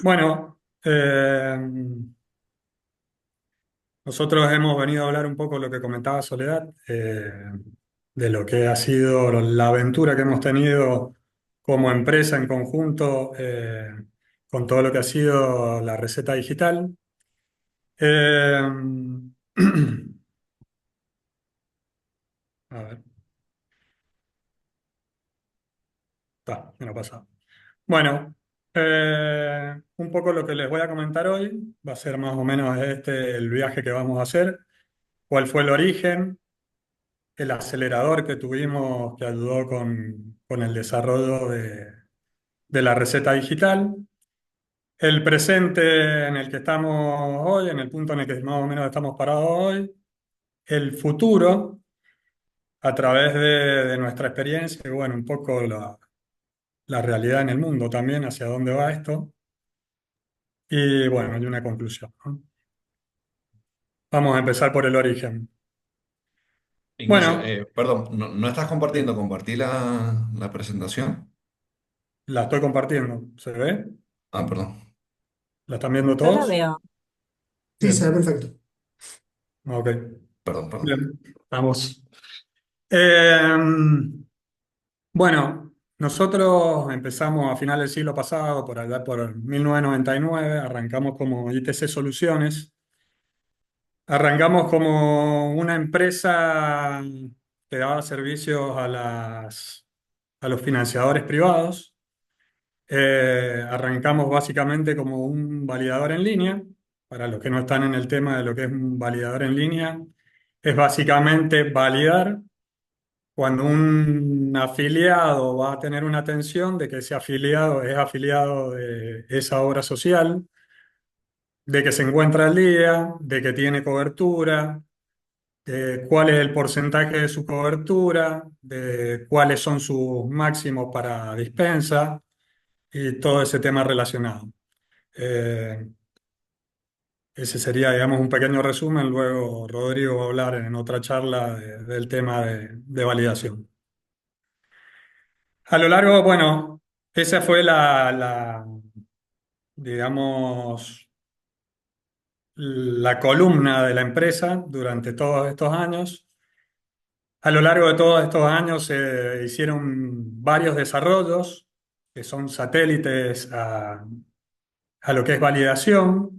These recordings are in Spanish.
Bueno, nosotros hemos venido a hablar un poco de lo que comentaba Soledad, de lo que ha sido la aventura que hemos tenido como empresa en conjunto, con todo lo que ha sido la receta digital. Eh, a ver, está, me lo he pasado. Bueno, un poco lo que les voy a comentar hoy va a ser más o menos el viaje que vamos a hacer, cuál fue el origen, el acelerador que tuvimos que ayudó con el desarrollo de la receta digital, el presente en el que estamos hoy, en el punto en el que más o menos estamos parados hoy, el futuro a través de nuestra experiencia y bueno, un poco la realidad en el mundo también, hacia dónde va esto, y bueno, hay una conclusión, ¿no? Vamos a empezar por el origen. Ignacio, Bueno, perdón, ¿no estás compartiendo? ¿Compartí la presentación? la estoy compartiendo, ¿se ve? Ah, perdón, ¿La están viendo Yo la todos? veo. Sí, se ve Bien, perfecto. ok. perdón. Bien, vamos. Eh, bueno, nosotros empezamos a finales del siglo pasado, por allá por 1999, arrancamos como ITC Soluciones. Arrancamos como una empresa que daba servicios a los financiadores privados. Arrancamos básicamente como un validador en línea. Para los que no están en el tema de lo que es un validador en línea, es básicamente validar cuando un afiliado va a tener una atención de que ese afiliado es afiliado de esa obra social, de que se encuentra al día, de que tiene cobertura, de cuál es el porcentaje de su cobertura, de cuáles son sus máximos para dispensa y todo ese tema relacionado. Eh, Ese sería, digamos, un pequeño resumen. Luego Rodrigo va a hablar en otra charla del tema de validación. A lo largo, bueno, esa fue digamos, la columna de la empresa durante todos estos años. A lo largo de todos estos años se hicieron varios desarrollos que son satélites a lo que es validación.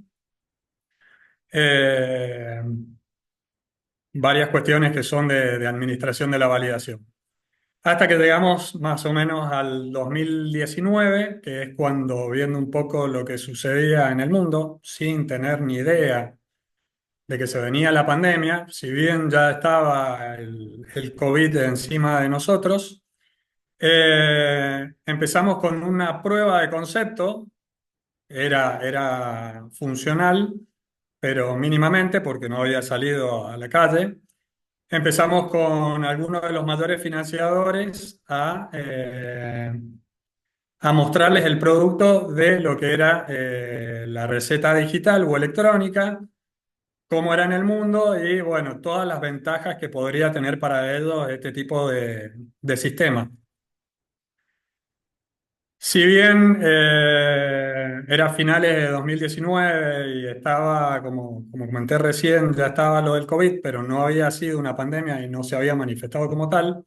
Eh, Varias cuestiones que son de administración de la validación. Hasta que llegamos más o menos al 2019, que es cuando viendo un poco lo que sucedía en el mundo, sin tener ni idea de que se venía la pandemia, si bien ya estaba el COVID encima de nosotros, empezamos con una prueba de concepto, era funcional, pero mínimamente porque no había salido a la calle. Empezamos con algunos de los mayores financiadores a mostrarles el producto de lo que era la receta digital o electrónica, cómo era en el mundo y, bueno, todas las ventajas que podría tener para ellos este tipo de sistema. Si bien era finales de 2019 y estaba, como comenté recién, ya estaba lo del COVID, pero no había sido una pandemia y no se había manifestado como tal.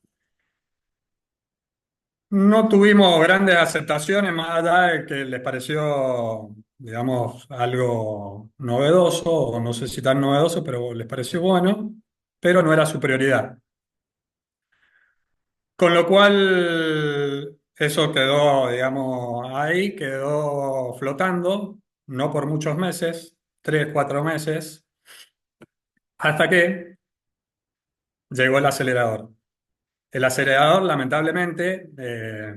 No tuvimos grandes aceptaciones más allá de que les pareció, digamos, algo novedoso, o no sé si tan novedoso, pero les pareció bueno, pero no era su prioridad. Con lo cual, eso quedó, digamos, ahí, quedó flotando, no por muchos meses, 3, 4 meses, hasta que llegó el acelerador. El acelerador, lamentablemente, eh,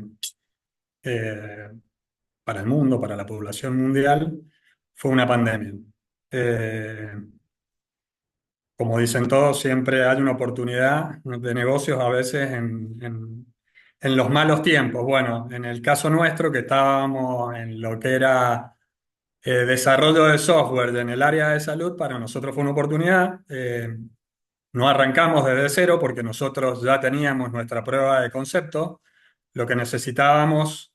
para el mundo, para la población mundial, fue una pandemia. Eh, Como dicen todos, siempre hay una oportunidad de negocios a veces en los malos tiempos. Bueno, en el caso nuestro, que estábamos en lo que era desarrollo de software en el área de salud, para nosotros fue una oportunidad. No arrancamos desde cero porque nosotros ya teníamos nuestra prueba de concepto. Lo que necesitábamos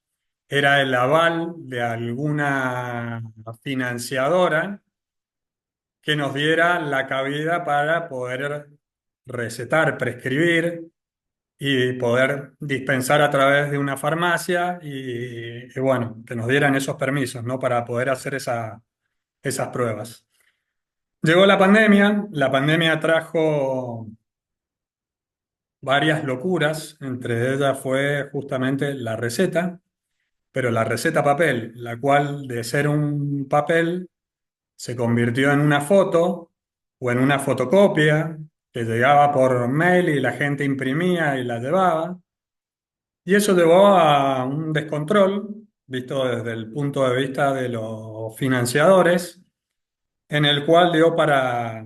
era el aval de alguna financiadora que nos diera la cabida para poder recetar, prescribir y poder dispensar a través de una farmacia y bueno, que nos dieran esos permisos, ¿no? Para poder hacer esas pruebas. Llegó la pandemia trajo varias locuras, entre ellas fue justamente la receta, pero la receta papel, la cual de ser un papel se convirtió en una foto o en una fotocopia que llegaba por mail y la gente imprimía y la llevaba. Y eso llevó a un descontrol, visto desde el punto de vista de los financiadores, en el cual dio para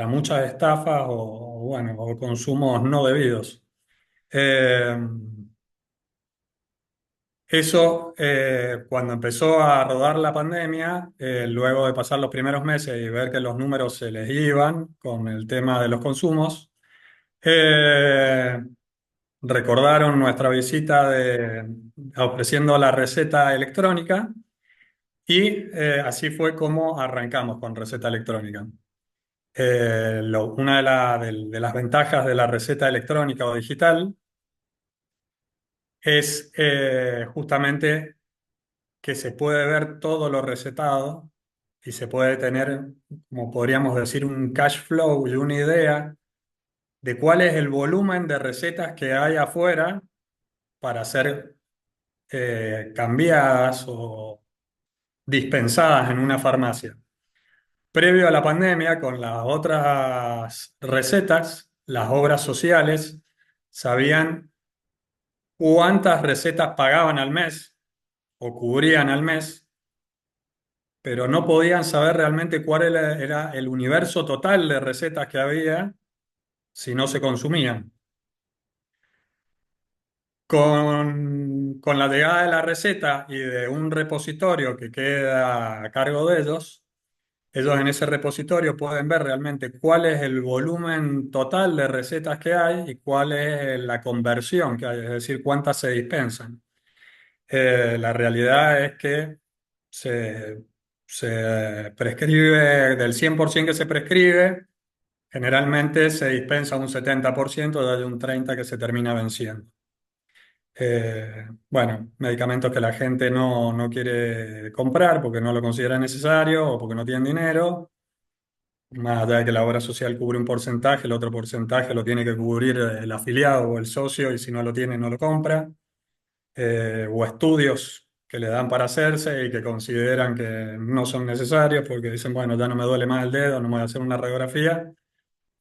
muchas estafas bueno, o consumos no debidos. Eh, Eso, cuando empezó a rodar la pandemia, luego de pasar los primeros meses y ver que los números se les iban con el tema de los consumos, eh, recordaron nuestra visita ofreciendo la receta electrónica y así fue como arrancamos con receta electrónica. Una de las ventajas de la receta electrónica o digital es justamente que se puede ver todo lo recetado y se puede tener, como podríamos decir, un cash flow y una idea de cuál es el volumen de recetas que hay afuera para ser cambiadas o dispensadas en una farmacia. Previo a la pandemia, con las otras recetas, las obras sociales sabían cuántas recetas pagaban al mes o cubrían al mes, pero no podían saber realmente cuál era el universo total de recetas que había si no se consumían. Con la llegada de la receta y de un repositorio que queda a cargo de ellos en ese repositorio pueden ver realmente cuál es el volumen total de recetas que hay y cuál es la conversión que hay, es decir, cuántas se dispensan. La realidad es que se, se prescribe, del 100% que se prescribe, generalmente se dispensa un 70% y hay un 30% que se termina venciendo. Bueno, medicamentos que la gente no quiere comprar porque no lo considera necesario o porque no tienen dinero, más allá de que la obra social cubre un porcentaje, el otro porcentaje lo tiene que cubrir el afiliado o el socio y si no lo tiene no lo compra. O estudios que le dan para hacerse y que consideran que no son necesarios porque dicen, bueno, ya no me duele más el dedo, no me voy a hacer una radiografía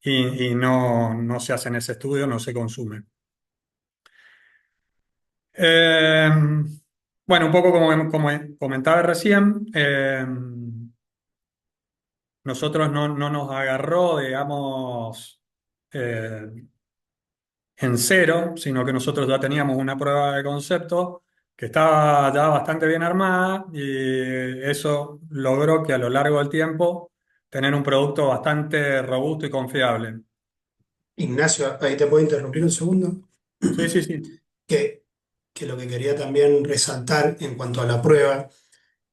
y no se hacen ese estudio, no se consume. Eh, bueno, un poco como comentaba recién, nosotros no nos agarró, digamos, eh, en cero, sino que nosotros ya teníamos una prueba de concepto que estaba ya bastante bien armada y eso logró que a lo largo del tiempo tener un producto bastante robusto y confiable. Ignacio, ahí te puedo interrumpir un segundo. Sí, sí, sí, Que, que lo que quería también resaltar en cuanto a la prueba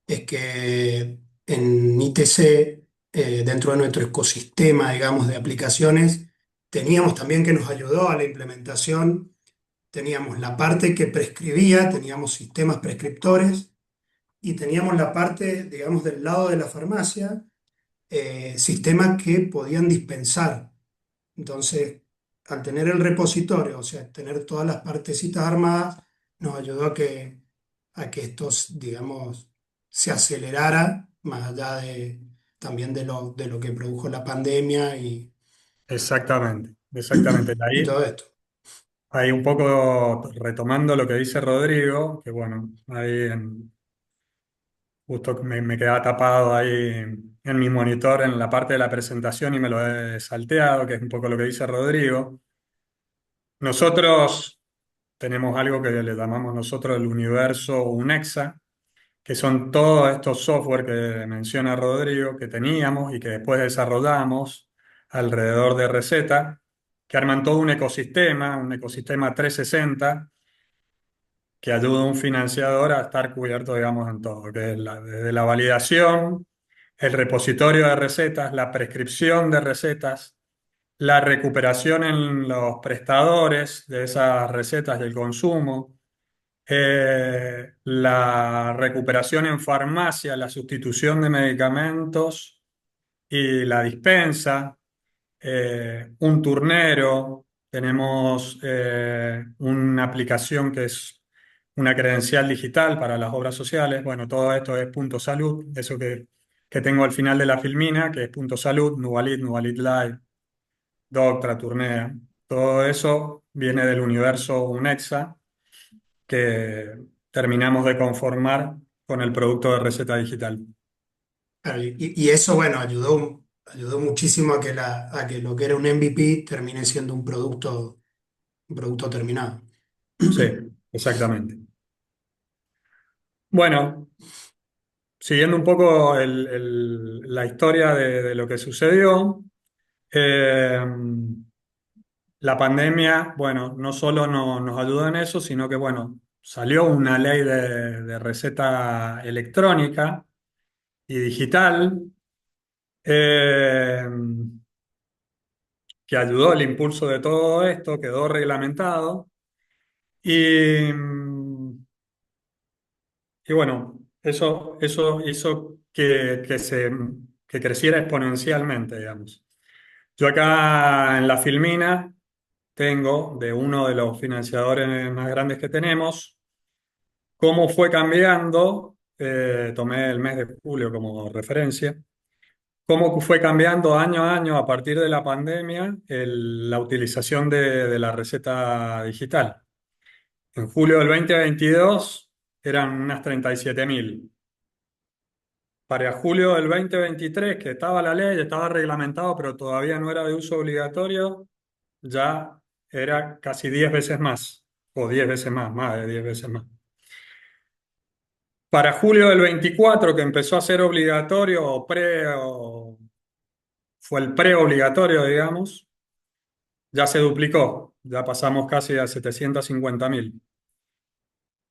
es que en ITC, dentro de nuestro ecosistema, digamos, de aplicaciones, teníamos también que nos ayudó a la implementación, teníamos la parte que prescribía, teníamos sistemas prescriptores y teníamos la parte, digamos, del lado de la farmacia, sistemas que podían dispensar. Entonces, al tener el repositorio, o sea, tener todas las partecitas armadas, nos ayudó a que esto, digamos, se acelerara, más allá de, también de lo que produjo la pandemia exactamente, exactamente. y todo esto. Ahí un poco retomando lo que dice Rodrigo, que bueno, justo que me quedaba tapado ahí en mi monitor en la parte de la presentación y me lo he salteado, que es un poco lo que dice Rodrigo. Nosotros tenemos algo que le llamamos nosotros el universo UNEXA, que son todos estos software que menciona Rodrigo, que teníamos y que después desarrollamos alrededor de Receta, que arman todo un ecosistema 360, que ayuda a un financiador a estar cubierto, digamos, en todo, que es desde la validación, el repositorio de recetas, la prescripción de recetas, la recuperación en los prestadores de esas recetas y el consumo, la recuperación en farmacia, la sustitución de medicamentos y la dispensa, un turnero, tenemos una aplicación que es una credencial digital para las obras sociales. Bueno, todo esto es Punto Salud, eso que tengo al final de la filmina, que es Punto Salud, Nuvalit, Nuvalit Live, Doctra, Turnea. Todo eso viene del universo UNEXA que terminamos de conformar con el producto de receta digital. Claro, y eso, bueno, ayudó muchísimo a a que lo que era un MVP termine siendo un producto terminado. Sí, exactamente. Bueno, siguiendo un poco la historia de lo que sucedió, eh, la pandemia, bueno, no solo nos ayudó en eso, sino que, bueno, salió una ley de receta electrónica y digital, eh, que ayudó al impulso de todo esto, quedó reglamentado y, y bueno, eso hizo que creciera exponencialmente, digamos. Yo acá en la Filmina tengo de uno de los financiadores más grandes que tenemos, cómo fue cambiando, tomé el mes de julio como referencia, cómo fue cambiando año a año a partir de la pandemia la utilización de la receta digital. En julio del 2022 eran unas 37.000. Para julio del 2023, que estaba la ley, estaba reglamentado, pero todavía no era de uso obligatorio, ya era casi 10 veces más, o 10 veces más de 10 veces más. Para julio del 24, que empezó a ser obligatorio, fue el preobligatorio, digamos, ya se duplicó, ya pasamos casi a 750.000.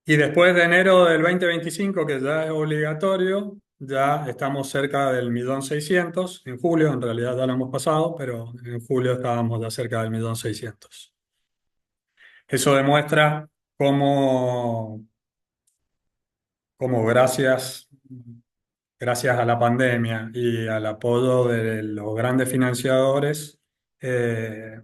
Y después de enero del 2025, que ya es obligatorio, ya estamos cerca del 1.600.000. En julio, en realidad ya lo hemos pasado, pero en julio estábamos ya cerca del 1.600.000. Eso demuestra cómo gracias a la pandemia y al apoyo de los grandes financiadores, eh,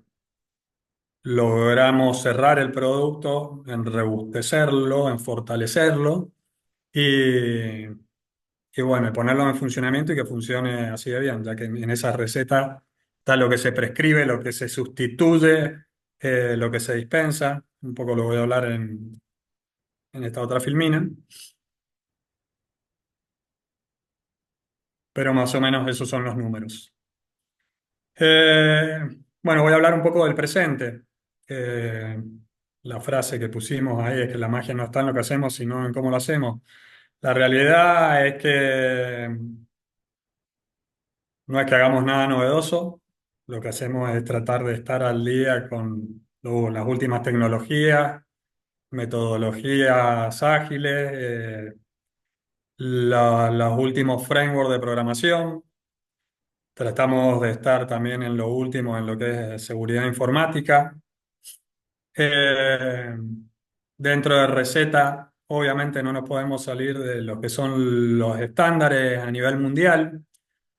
logramos cerrar el producto, en rebustecerlo, en fortalecerlo y, y bueno, y ponerlo en funcionamiento y que funcione así de bien, ya que en esa receta está lo que se prescribe, lo que se sustituye, lo que se dispensa. Un poco lo voy a hablar en esta otra filmina, pero más o menos esos son los números. Eh, bueno, voy a hablar un poco del presente. Eh, la frase que pusimos ahí es que la magia no está en lo que hacemos, sino en cómo lo hacemos. La realidad es que no es que hagamos nada novedoso, lo que hacemos es tratar de estar al día con las últimas tecnologías, metodologías ágiles, los últimos frameworks de programación. Tratamos de estar también en lo último en lo que es seguridad informática. Eh, Dentro de receta, obviamente no nos podemos salir de lo que son los estándares a nivel mundial.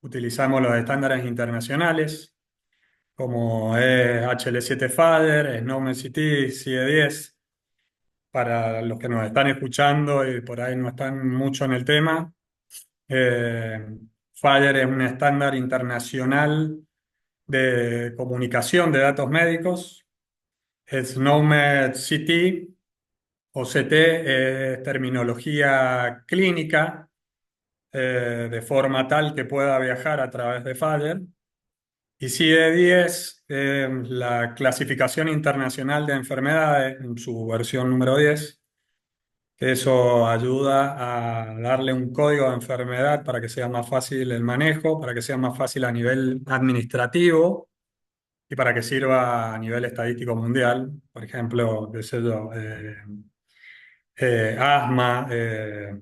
Utilizamos los estándares internacionales, como es HL7 FADER, SNOMED-CT, CIE10. Para los que nos están escuchando y por ahí no están mucho en el tema, eh, FADER es un estándar internacional de comunicación de datos médicos. SNOMED-CT o CT es terminología clínica, de forma tal que pueda viajar a través de FADER. Y CIE-10, la clasificación internacional de enfermedades, en su versión número 10, que eso ayuda a darle un código de enfermedad para que sea más fácil el manejo, para que sea más fácil a nivel administrativo y para que sirva a nivel estadístico mundial. Por ejemplo, qué sé yo, asma, eh,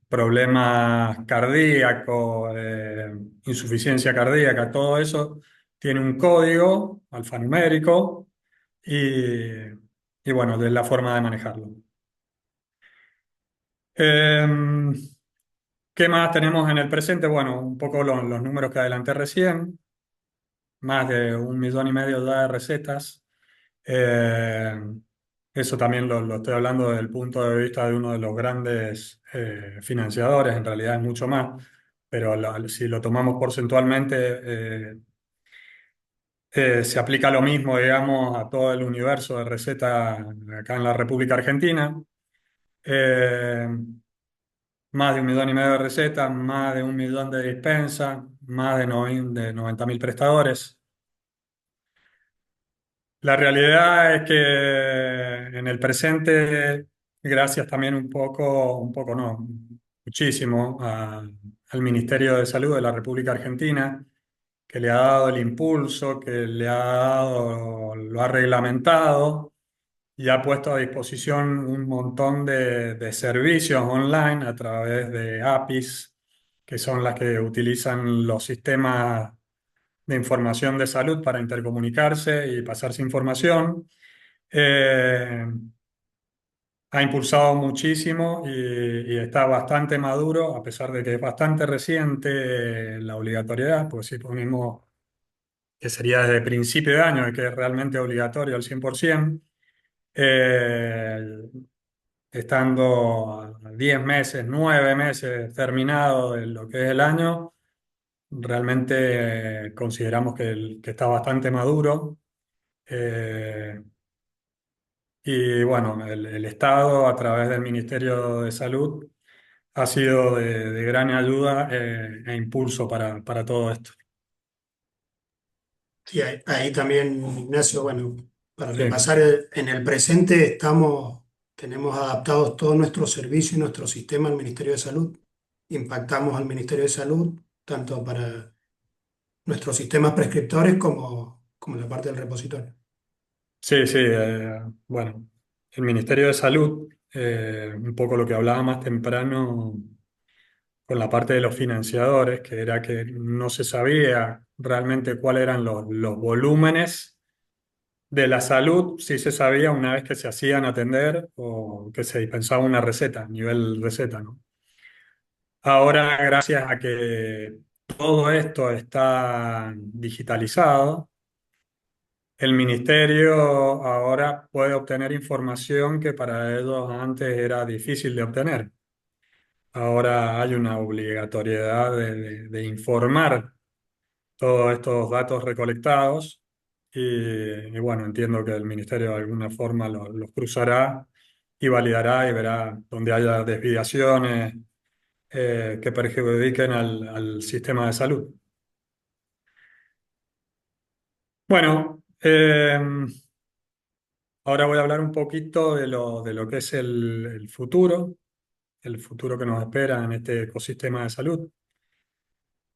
problemas cardíacos, insuficiencia cardíaca, todo eso tiene un código alfanumérico y bueno, es la forma de manejarlo. Eh, ¿Qué más tenemos en el presente? Bueno, un poco los números que adelanté recién, más de 1,5 millones ya de recetas. Eh, Eso también lo estoy hablando desde el punto de vista de uno de los grandes financiadores, en realidad es mucho más, pero si lo tomamos porcentualmente, se aplica lo mismo, digamos, a todo el universo de recetas acá en la República Argentina. Eh, Más de 1,5 millones de recetas, más de 1 millón de dispensas, más de 90.000 prestadores. La realidad es que en el presente, gracias también un poco no, muchísimo al Ministerio de Salud de la República Argentina, que le ha dado el impulso, que le ha dado, lo ha reglamentado y ha puesto a disposición un montón de servicios online a través de APIs, que son las que utilizan los sistemas de información de salud para intercomunicarse y pasarse información. Eh, Ha impulsado muchísimo y está bastante maduro, a pesar de que es bastante reciente la obligatoriedad, pues si ponemos que sería desde principio de año, que es realmente obligatorio al 100%, eh, estando a 10 meses, 9 meses terminado de lo que es el año, realmente consideramos que está bastante maduro. Eh, y bueno, el Estado, a través del Ministerio de Salud, ha sido de gran ayuda e impulso para todo esto. Sí, ahí también, Ignacio, bueno, para Sí, repasar, en el presente tenemos adaptados todos nuestros servicios y nuestro sistema al Ministerio de Salud. Impactamos al Ministerio de Salud, tanto para nuestros sistemas prescriptores como la parte del repositorio. sí, sí. Bueno, el Ministerio de Salud, un poco lo que hablaba más temprano con la parte de los financiadores, que era que no se sabía realmente cuáles eran los volúmenes de la salud, sí se sabía una vez que se hacían atender o que se dispensaba una receta, nivel receta, ¿no? Ahora, gracias a que todo esto está digitalizado, el ministerio ahora puede obtener información que para ellos antes era difícil de obtener. Ahora hay una obligatoriedad de informar todos estos datos recolectados y bueno, entiendo que el ministerio de alguna forma los cruzará y validará y verá donde haya desviaciones que perjudiquen al sistema de salud. Bueno, ahora voy a hablar un poquito de lo que es el futuro que nos espera en este ecosistema de salud.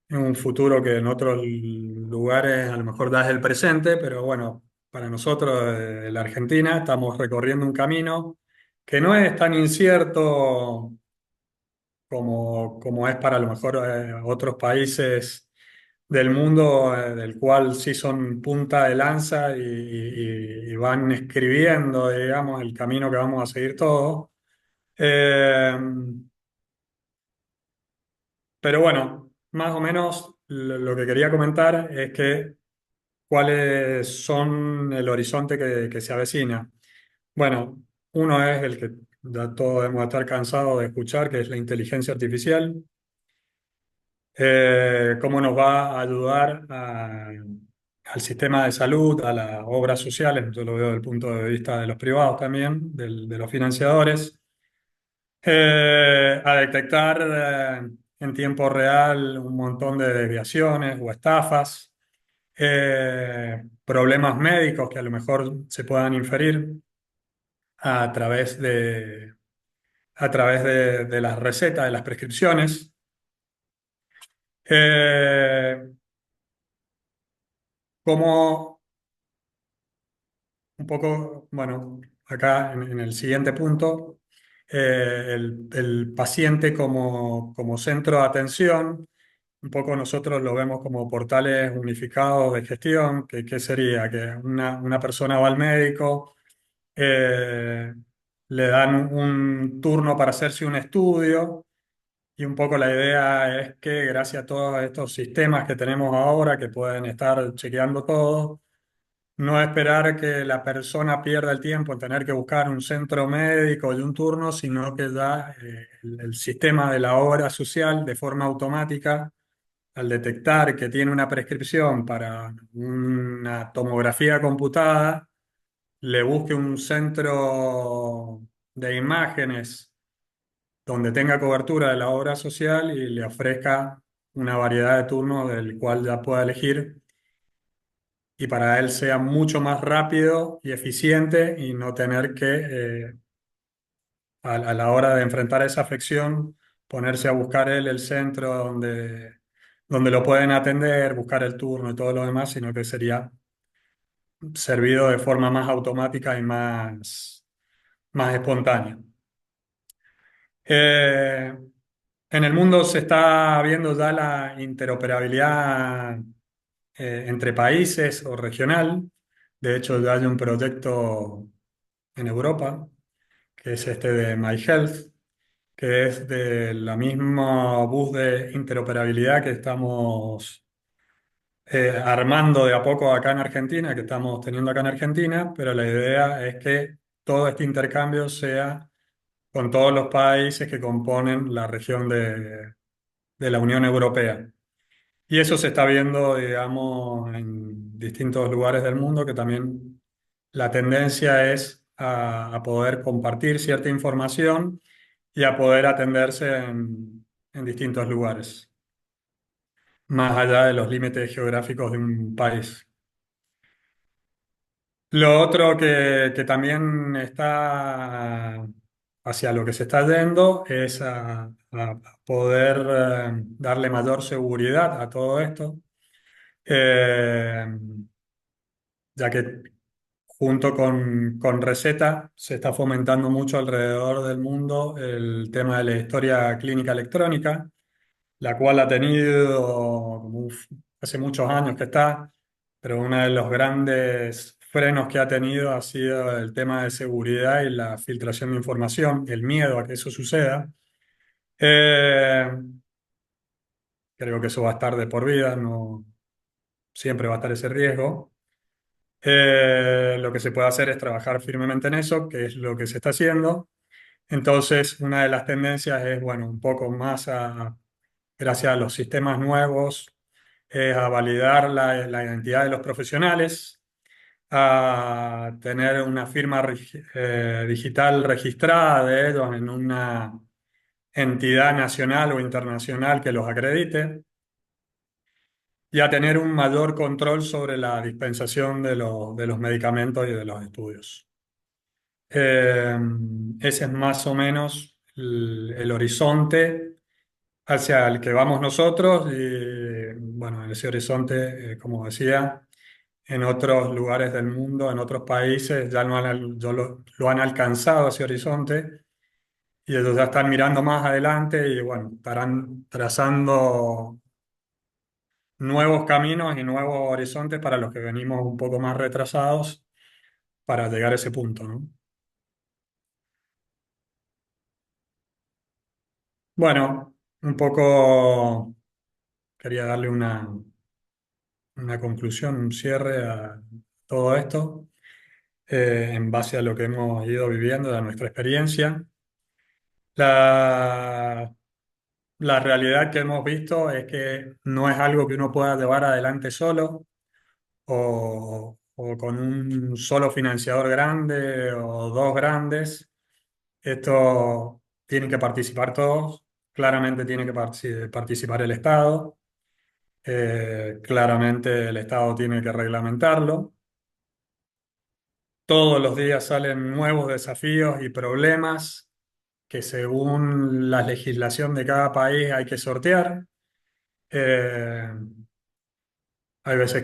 Es un futuro que en otros lugares a lo mejor da es el presente, pero bueno, para nosotros en la Argentina estamos recorriendo un camino que no es tan incierto como es para a lo mejor otros países del mundo, del cual sí son punta de lanza y van escribiendo, digamos, el camino que vamos a seguir todos. Eh, pero bueno, más o menos lo que quería comentar es que cuáles son el horizonte que se avecina. Bueno, uno es el que ya todos debemos estar cansados de escuchar, que es la inteligencia artificial. Cómo nos va a ayudar al sistema de salud, a las obras sociales, yo lo veo desde el punto de vista de los privados también, de los financiadores, a detectar en tiempo real un montón de desviaciones o estafas, problemas médicos que a lo mejor se puedan inferir a través de las recetas, de las prescripciones. Eh, Cómo un poco, bueno, acá en el siguiente punto, el paciente como centro de atención. Un poco nosotros lo vemos como portales unificados de gestión, que ¿qué sería? Que una persona va al médico, eh, le dan un turno para hacerse un estudio y un poco la idea es que gracias a todos estos sistemas que tenemos ahora, que pueden estar chequeando todo, no esperar que la persona pierda el tiempo en tener que buscar un centro médico y un turno, sino que ya el sistema de la obra social de forma automática al detectar que tiene una prescripción para una tomografía computada, le busque un centro de imágenes donde tenga cobertura de la obra social y le ofrezca una variedad de turnos del cual ya pueda elegir y para él sea mucho más rápido y eficiente y no tener que, a la hora de enfrentar esa afección, ponerse a buscar él el centro donde lo pueden atender, buscar el turno y todo lo demás, sino que sería servido de forma más automática y más espontánea. Eh, en el mundo se está viendo ya la interoperabilidad entre países o regional. De hecho, ya hay un proyecto en Europa, que es este de My Health, que es de la misma bus de interoperabilidad que estamos armando de a poco acá en Argentina, que estamos teniendo acá en Argentina, pero la idea es que todo este intercambio sea con todos los países que componen la región de la Unión Europea. Y eso se está viendo, digamos, en distintos lugares del mundo, que también la tendencia es a poder compartir cierta información y a poder atenderse en distintos lugares, más allá de los límites geográficos de un país. Lo otro que también está hacia lo que se está yendo es a poder darle mayor seguridad a todo esto, eh, ya que junto con Receta se está fomentando mucho alrededor del mundo el tema de la historia clínica electrónica, la cual ha tenido hace muchos años que está, pero uno de los grandes frenos que ha tenido ha sido el tema de seguridad y la filtración de información, el miedo a que eso suceda. Eh, Creo que eso va a estar de por vida, no siempre va a estar ese riesgo. Lo que se puede hacer es trabajar firmemente en eso, que es lo que se está haciendo. Entonces, una de las tendencias es, bueno, un poco más gracias a los sistemas nuevos, es a validar la identidad de los profesionales, a tener una firma digital registrada de ellos en una entidad nacional o internacional que los acredite y a tener un mayor control sobre la dispensación de los medicamentos y de los estudios. Eh, Ese es más o menos el horizonte hacia el que vamos nosotros y bueno, en ese horizonte, como decía, en otros lugares del mundo, en otros países, ya lo han alcanzado ese horizonte y ellos ya están mirando más adelante y bueno, estarán trazando nuevos caminos y nuevos horizontes para los que venimos un poco más retrasados para llegar a ese punto, ¿no? Bueno, un poco quería darle una conclusión, un cierre a todo esto, en base a lo que hemos ido viviendo, a nuestra experiencia. La, la realidad que hemos visto es que no es algo que uno pueda llevar adelante solo o con un solo financiador grande o dos grandes. Esto tienen que participar todos. Claramente tiene que participar el Estado. Claramente el Estado tiene que reglamentarlo. Todos los días salen nuevos desafíos y problemas que según la legislación de cada país hay que sortear. Eh, Hay veces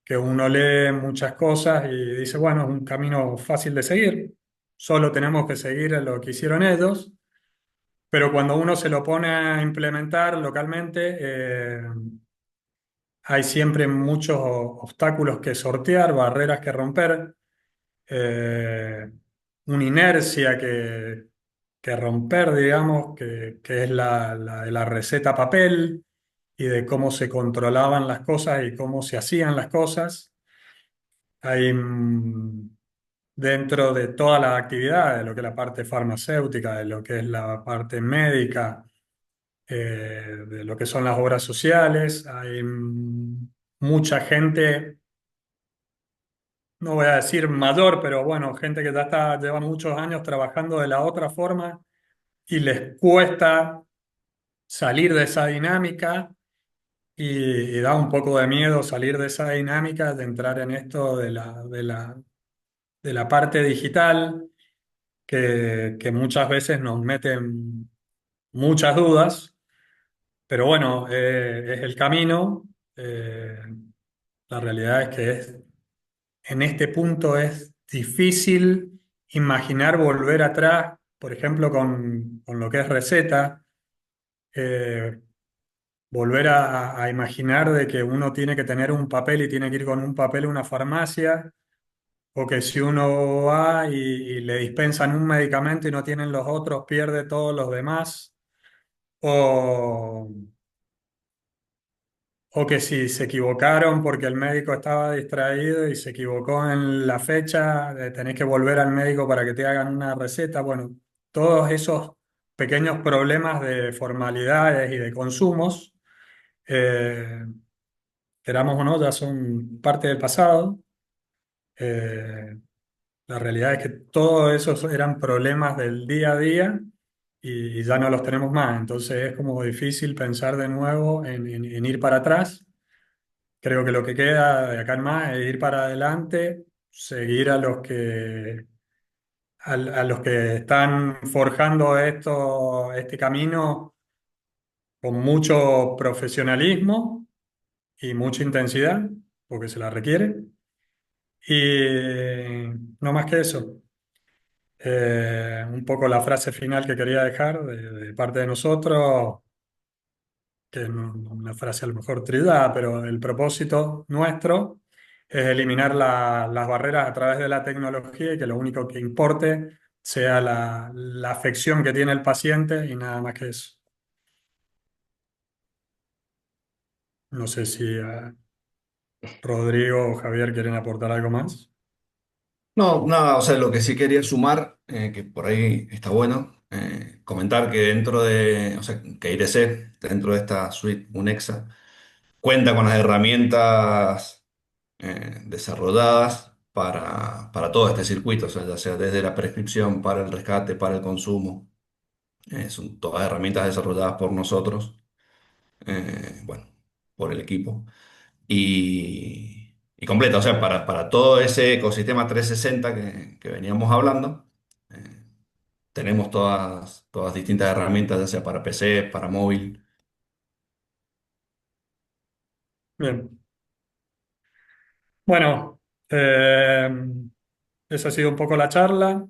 que uno lee muchas cosas y dice, bueno, es un camino fácil de seguir, solo tenemos que seguir lo que hicieron ellos, pero cuando uno se lo pone a implementar localmente, hay siempre muchos obstáculos que sortear, barreras que romper, eh, una inercia que romper, digamos, que es la de la receta papel y de cómo se controlaban las cosas y cómo se hacían las cosas. Hay dentro de todas las actividades, de lo que es la parte farmacéutica, de lo que es la parte médica, de lo que son las obras sociales, hay mucha gente, no voy a decir mayor, pero bueno, gente que ya está, lleva muchos años trabajando de la otra forma y les cuesta salir de esa dinámica y da un poco de miedo salir de esa dinámica, de entrar en esto de la parte digital, que muchas veces nos meten muchas dudas, pero bueno, es el camino. La realidad es que en este punto es difícil imaginar volver atrás, por ejemplo, con lo que es receta. eh, Volver a imaginar de que uno tiene que tener un papel y tiene que ir con un papel a una farmacia, o que si uno va y le dispensan un medicamento y no tienen los otros, pierde todos los demás, o, o que si se equivocaron porque el médico estaba distraído y se equivocó en la fecha, tenés que volver al médico para que te hagan una receta. Bueno, todos esos pequeños problemas de formalidades y de consumos. eh, Queramos o no, ya son parte del pasado. Eh, la realidad es que todos esos eran problemas del día a día y ya no los tenemos más. Entonces es como difícil pensar de nuevo en ir para atrás. Creo que lo que queda de acá en más es ir para adelante, seguir a los que están forjando este camino con mucho profesionalismo y mucha intensidad, porque se la requiere. Y no más que eso. Un poco la frase final que quería dejar de parte de nosotros, que no una frase a lo mejor trillada, pero el propósito nuestro es eliminar las barreras a través de la tecnología y que lo único que importe sea la afección que tiene el paciente y nada más que eso. No sé si Rodrigo o Javier quieren aportar algo más. No, nada, o sea, lo que sí quería sumar, que por ahí está bueno, comentar que dentro de, o sea, que ITC, dentro de esta suite UNEXA, cuenta con las herramientas desarrolladas para todo este circuito, o sea, ya sea desde la prescripción, para el rescate, para el consumo. Son todas herramientas desarrolladas por nosotros, bueno, por el equipo. Y completa, o sea, para todo ese ecosistema 360 que veníamos hablando, eh, tenemos todas distintas herramientas, ya sea para PC, para móvil. Bien, bueno, esa ha sido un poco la charla.